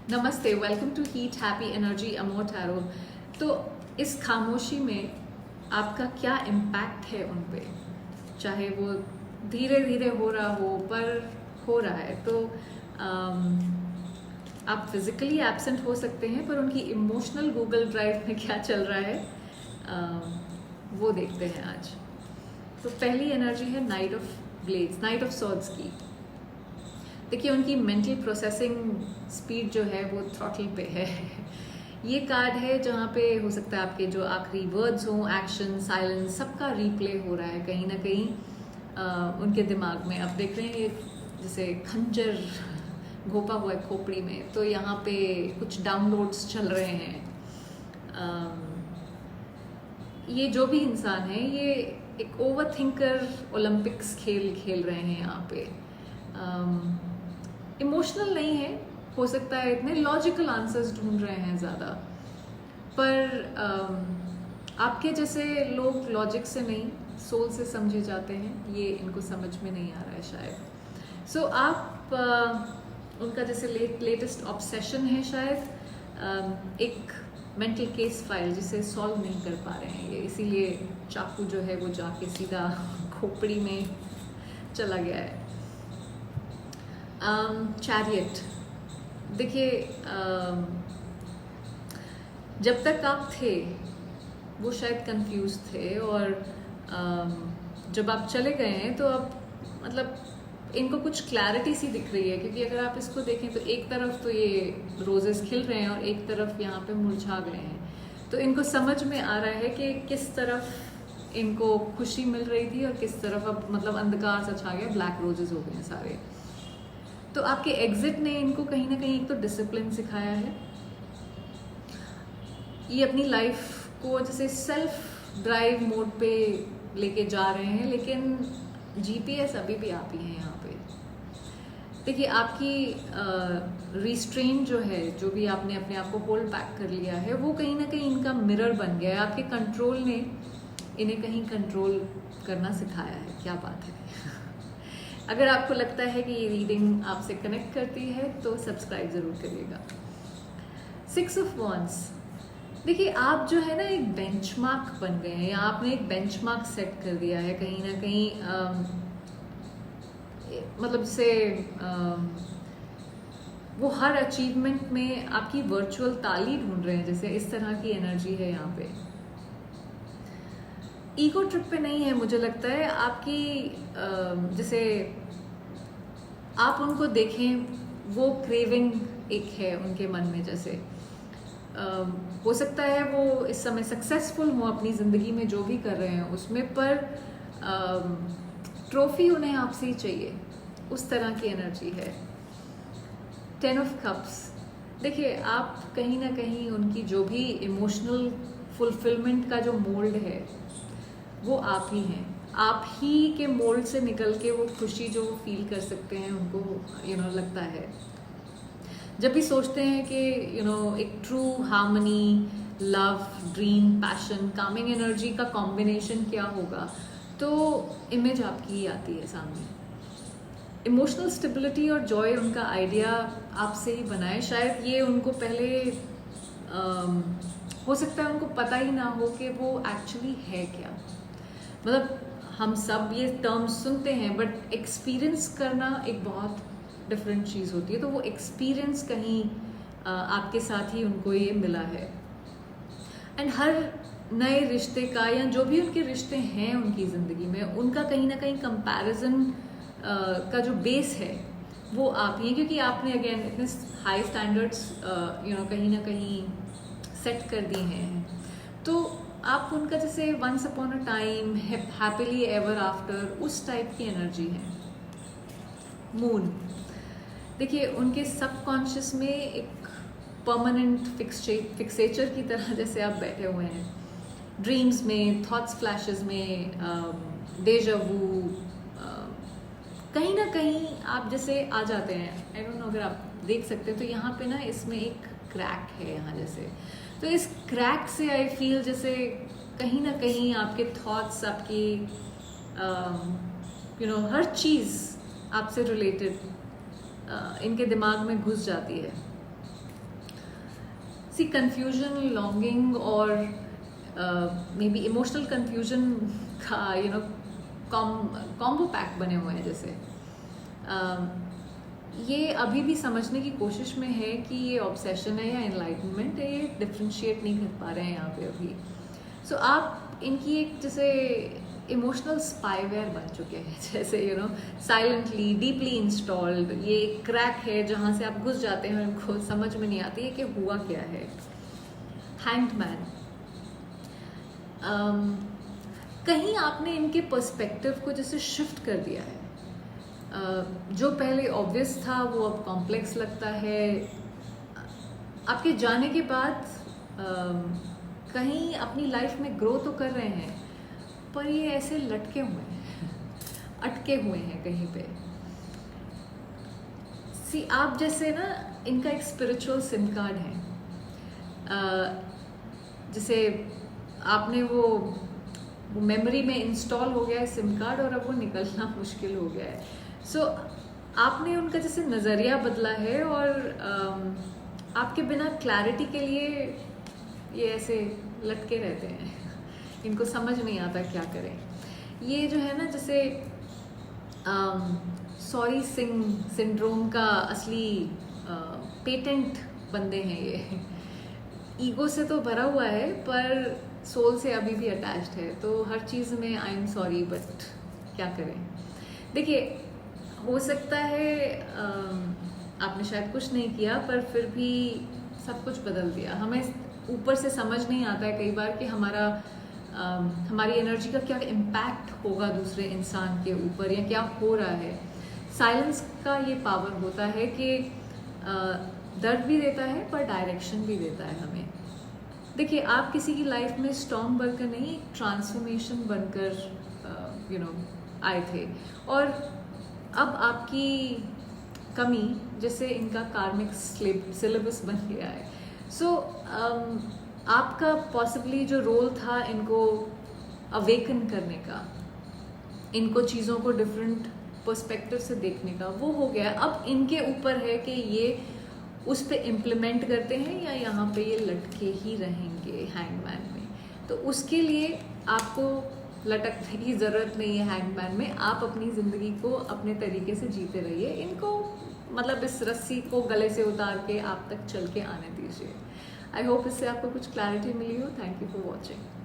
नमस्ते, welcome to heat happy energy amor tarot. तो इस खामोशी में आपका क्या इम्पैक्ट है उन पे, चाहे वो धीरे धीरे हो रहा हो पर हो रहा है। तो आप फिजिकली एब्सेंट हो सकते हैं पर उनकी इमोशनल गूगल ड्राइव में क्या चल रहा है वो देखते हैं आज। तो पहली एनर्जी है night of blades, night of swords की। देखिए उनकी मेंटल प्रोसेसिंग स्पीड जो है वो थ्रॉटल पे है। ये कार्ड है जहाँ पे हो सकता है आपके जो आखिरी वर्ड्स हों, एक्शन, साइलेंस, सबका रिप्ले हो रहा है कहीं ना कहीं उनके दिमाग में। आप देख रहे हैं जैसे खंजर घोपा हुआ है खोपड़ी में, तो यहाँ पे कुछ डाउनलोड्स चल रहे हैं। ये जो भी इंसान है ये एक ओवर थिंकर ओलंपिक्स खेल रहे हैं यहाँ पे। इमोशनल नहीं है, हो सकता है इतने लॉजिकल आंसर्स ढूंढ रहे हैं ज़्यादा, पर आपके जैसे लोग लॉजिक से नहीं सोल से समझे जाते हैं, ये इनको समझ में नहीं आ रहा है शायद। सो आप उनका जैसे लेटेस्ट ऑब्सेशन है शायद एक मेंटल केस फाइल जिसे सॉल्व नहीं कर पा रहे हैं ये, इसीलिए चाकू जो है वो जाके सीधा खोपड़ी में चला गया है। चैरियट, देखिए जब तक आप थे वो शायद कंफ्यूज थे, और जब आप चले गए हैं तो अब मतलब इनको कुछ क्लैरिटी सी दिख रही है। क्योंकि अगर आप इसको देखें तो एक तरफ तो ये रोजेस खिल रहे हैं और एक तरफ यहाँ पे मुरझा गए हैं। तो इनको समझ में आ रहा है कि किस तरफ इनको खुशी मिल रही थी और किस तरफ अब मतलब अंधकार सा छा गया, ब्लैक रोजेस हो गए सारे। तो आपके एग्जिट ने इनको कहीं ना कहीं एक तो डिसिप्लिन सिखाया है। ये अपनी लाइफ को जैसे सेल्फ ड्राइव मोड पे लेके जा रहे हैं, लेकिन जीपीएस अभी भी आप ही हैं यहाँ पे। देखिए आपकी रिस्ट्रेन जो है, जो भी आपने अपने आप को होल्ड बैक कर लिया है, वो कहीं ना कहीं इनका मिरर बन गया है। आपके कंट्रोल ने इन्हें कहीं कंट्रोल करना सिखाया है। क्या बात है। अगर आपको लगता है कि ये रीडिंग आपसे कनेक्ट करती है तो सब्सक्राइब ज़रूर करिएगा। 6 ऑफ वॉन्ड्स, देखिए आप जो है ना एक बेंचमार्क बन गए हैं, या आपने एक बेंचमार्क सेट कर दिया है कहीं ना कहीं। मतलब जैसे वो हर अचीवमेंट में आपकी वर्चुअल ताली ढूंढ रहे हैं, जैसे इस तरह की एनर्जी है यहाँ पे। ईगो ट्रिप पे नहीं है मुझे लगता है आपकी। जैसे आप उनको देखें वो क्रेविंग एक है उनके मन में, जैसे हो सकता है वो इस समय सक्सेसफुल हो अपनी ज़िंदगी में जो भी कर रहे हैं उसमें, पर ट्रॉफी उन्हें आपसे ही चाहिए, उस तरह की एनर्जी है। 10 ऑफ कप्स, देखिए आप कहीं ना कहीं उनकी जो भी इमोशनल फुलफिलमेंट का जो मोल्ड है वो आप ही हैं। आप ही के मोल्ड से निकल के वो खुशी जो फील कर सकते हैं उनको लगता है। जब भी सोचते हैं कि एक true harmony, love, dream, passion, Kameng energy का कॉम्बिनेशन क्या होगा, तो इमेज आपकी ही आती है सामने। इमोशनल स्टेबिलिटी और जॉय उनका आइडिया आपसे ही बनाए। शायद ये उनको पहले हो सकता है उनको पता ही ना हो कि वो एक्चुअली है क्या। मतलब हम सब ये टर्म्स सुनते हैं, बट एक्सपीरियंस करना एक बहुत डिफरेंट चीज़ होती है। तो वो एक्सपीरियंस कहीं आपके साथ ही उनको ये मिला है। एंड हर नए रिश्ते का, या जो भी उनके रिश्ते हैं उनकी ज़िंदगी में, उनका कहीं ना कहीं कंपैरिजन का जो बेस है वो आप ही हैं। क्योंकि आपने अगेन इतने हाई स्टैंडर्ड्स कहीं ना कहीं सेट कर दिए हैं। तो आप उनका जैसे once upon a time, happily ever after, उस टाइप की एनर्जी है। मून, देखिए उनके सबकॉन्शियस में एक परमानेंट फिक्सेचर की तरह जैसे आप बैठे हुए हैं, ड्रीम्स में, थॉट्स फ्लैशेस में, डेजा वू, कहीं ना कहीं आप जैसे आ जाते हैं। आई डोंट नो अगर आप देख सकते हैं तो यहाँ पे ना इसमें एक क्रैक है यहाँ जैसे। तो इस क्रैक से आई फील जैसे कहीं ना कहीं आपके थॉट्स, आपकी हर चीज़ आपसे रिलेटेड इनके दिमाग में घुस जाती है। सी कंफ्यूजन, लॉन्गिंग और मे बी इमोशनल कंफ्यूजन का कॉम्बो पैक बने हुए हैं जैसे। ये अभी भी समझने की कोशिश में है कि ये ऑब्सेशन है या एनलाइटनमेंट है, ये डिफ्रेंशिएट नहीं कर पा रहे हैं यहाँ पे अभी। सो आप इनकी एक जैसे इमोशनल स्पाईवेयर बन चुके हैं, जैसे साइलेंटली डीपली इंस्टॉल्ड ये क्रैक है जहाँ से आप घुस जाते हैं और इनको समझ में नहीं आती है कि हुआ क्या है। हैंग्ड मैन, कहीं आपने इनके पर्सपेक्टिव को जैसे शिफ्ट कर दिया है। जो पहले ऑब्वियस था वो अब कॉम्प्लेक्स लगता है। आपके जाने के बाद कहीं अपनी लाइफ में ग्रो तो कर रहे हैं पर ये ऐसे लटके हुए हैं, अटके हुए हैं कहीं पे। आप जैसे ना इनका एक स्पिरिचुअल सिम कार्ड है, जैसे आपने वो मेमोरी में इंस्टॉल हो गया है सिम कार्ड और अब वो निकलना मुश्किल हो गया है। सो आपने उनका जैसे नज़रिया बदला है और आपके बिना क्लैरिटी के लिए ये ऐसे लटके रहते हैं, इनको समझ नहीं आता क्या करें। ये जो है ना जैसे सॉरी सिंड्रोम का असली पेटेंट बंदे हैं ये। ईगो से तो भरा हुआ है पर सोल से अभी भी अटैच्ड है, तो हर चीज़ में आई एम सॉरी बट क्या करें। देखिए, हो सकता है आपने शायद कुछ नहीं किया पर फिर भी सब कुछ बदल दिया। हमें ऊपर से समझ नहीं आता है कई बार कि हमारी एनर्जी का क्या इम्पैक्ट होगा दूसरे इंसान के ऊपर या क्या हो रहा है। साइलेंस का ये पावर होता है कि दर्द भी देता है पर डायरेक्शन भी देता है हमें। देखिए, आप किसी की लाइफ में स्टॉर्म बनकर नहीं, ट्रांसफॉर्मेशन बनकर आए थे और अब आपकी कमी जैसे इनका कार्मिक सिलेबस बन गया है। सो आपका पॉसिबली जो रोल था इनको अवेकन करने का, इनको चीज़ों को डिफरेंट पर्सपेक्टिव से देखने का, वो हो गया। अब इनके ऊपर है कि ये उस पे इम्प्लीमेंट करते हैं या यहाँ पे ये लटके ही रहेंगे हैंगमैन में। तो उसके लिए आपको लटकने की ज़रूरत नहीं है हैंगमैन में। आप अपनी ज़िंदगी को अपने तरीके से जीते रहिए। इनको मतलब इस रस्सी को गले से उतार के आप तक चल के आने दीजिए। आई होप इससे आपको कुछ क्लैरिटी मिली हो। Thank you for watching.